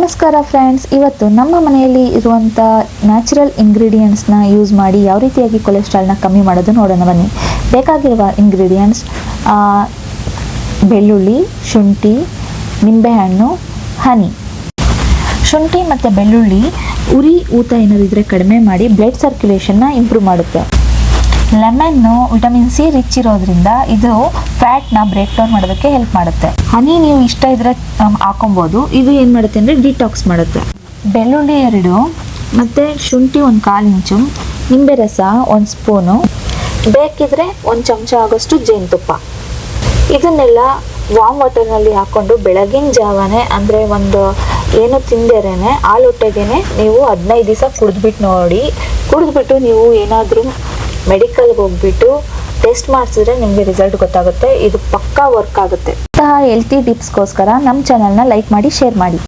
ನಮಸ್ಕಾರ ಫ್ರೆಂಡ್ಸ್, ಇವತ್ತು ನಮ್ಮ ಮನೆಯಲ್ಲಿ ಇರುವಂಥ ನ್ಯಾಚುರಲ್ ಇಂಗ್ರೀಡಿಯೆಂಟ್ಸ್ನ ಯೂಸ್ ಮಾಡಿ ಯಾವ ರೀತಿಯಾಗಿ ಕೊಲೆಸ್ಟ್ರಾಲ್ನ ಕಮ್ಮಿ ಮಾಡೋದು ನೋಡೋಣ ಬನ್ನಿ. ಬೇಕಾಗಿರುವ ಇಂಗ್ರೀಡಿಯೆಂಟ್ಸ್ ಬೆಳ್ಳುಳ್ಳಿ, ಶುಂಠಿ, ನಿಂಬೆಹಣ್ಣು, ಹನಿ. ಶುಂಠಿ ಮತ್ತು ಬೆಳ್ಳುಳ್ಳಿ ಊತ ಏನಾದಿದ್ರೆ ಕಡಿಮೆ ಮಾಡಿ ಬ್ಲಡ್ ಸರ್ಕ್ಯುಲೇಷನ್ನ ಇಂಪ್ರೂವ್ ಮಾಡುತ್ತೆ. ಲೆಮನ್ನು ವಿಟಮಿನ್ ಸಿ ರಿಚ್ ಇರೋದ್ರಿಂದ ಇದು ಫ್ಯಾಟ್ನ ಬ್ರೇಕ್ ಡೌನ್ ಮಾಡೋದಕ್ಕೆ ಹೆಲ್ಪ್ ಮಾಡುತ್ತೆ. ಹನಿ ನೀವು ಇಷ್ಟ ಇದ್ರೆ ಹಾಕೊಬೋದು. ಇದು ಏನು ಮಾಡುತ್ತೆ ಅಂದರೆ ಡಿಟಾಕ್ಸ್ ಮಾಡುತ್ತೆ. ಬೆಳ್ಳುಳ್ಳಿ 2 ಮತ್ತು ಶುಂಠಿ 1/4 ಇಂಚು, ನಿಂಬೆ ರಸ 1 ಸ್ಪೂನು, ಬೇಕಿದ್ರೆ 1 ಚಮಚ ಆಗೋಷ್ಟು ಜೇನುತುಪ್ಪ. ಇದನ್ನೆಲ್ಲ ವಾಮ್ ವಾಟರ್ನಲ್ಲಿ ಹಾಕ್ಕೊಂಡು ಬೆಳಗಿನ ಜಾವನೇ ಅಂದರೆ ಏನು ತಿಂದೇನೆ ಹಾಲೊಟ್ಟೆಗೆ ನೀವು 15 ದಿವಸ ಕುಡಿದ್ಬಿಟ್ಟು ನೀವು ಏನಾದರೂ ಮೆಡಿಕಲ್ಗೆ ಹೋಗ್ಬಿಟ್ಟು ಟೆಸ್ಟ್ ಮಾಡಿಸಿದ್ರೆ ನಿಮಗೆ ರಿಸಲ್ಟ್ ಗೊತ್ತಾಗುತ್ತೆ. ಇದು ಪಕ್ಕಾ ವರ್ಕ್ ಆಗುತ್ತೆ. ಇಂತಹ ಹೆಲ್ತಿ ಟಿಪ್ಸ್ಗೋಸ್ಕರ ನಮ್ಮ ಚಾನಲ್ನ ಲೈಕ್ ಮಾಡಿ, ಶೇರ್ ಮಾಡಿ.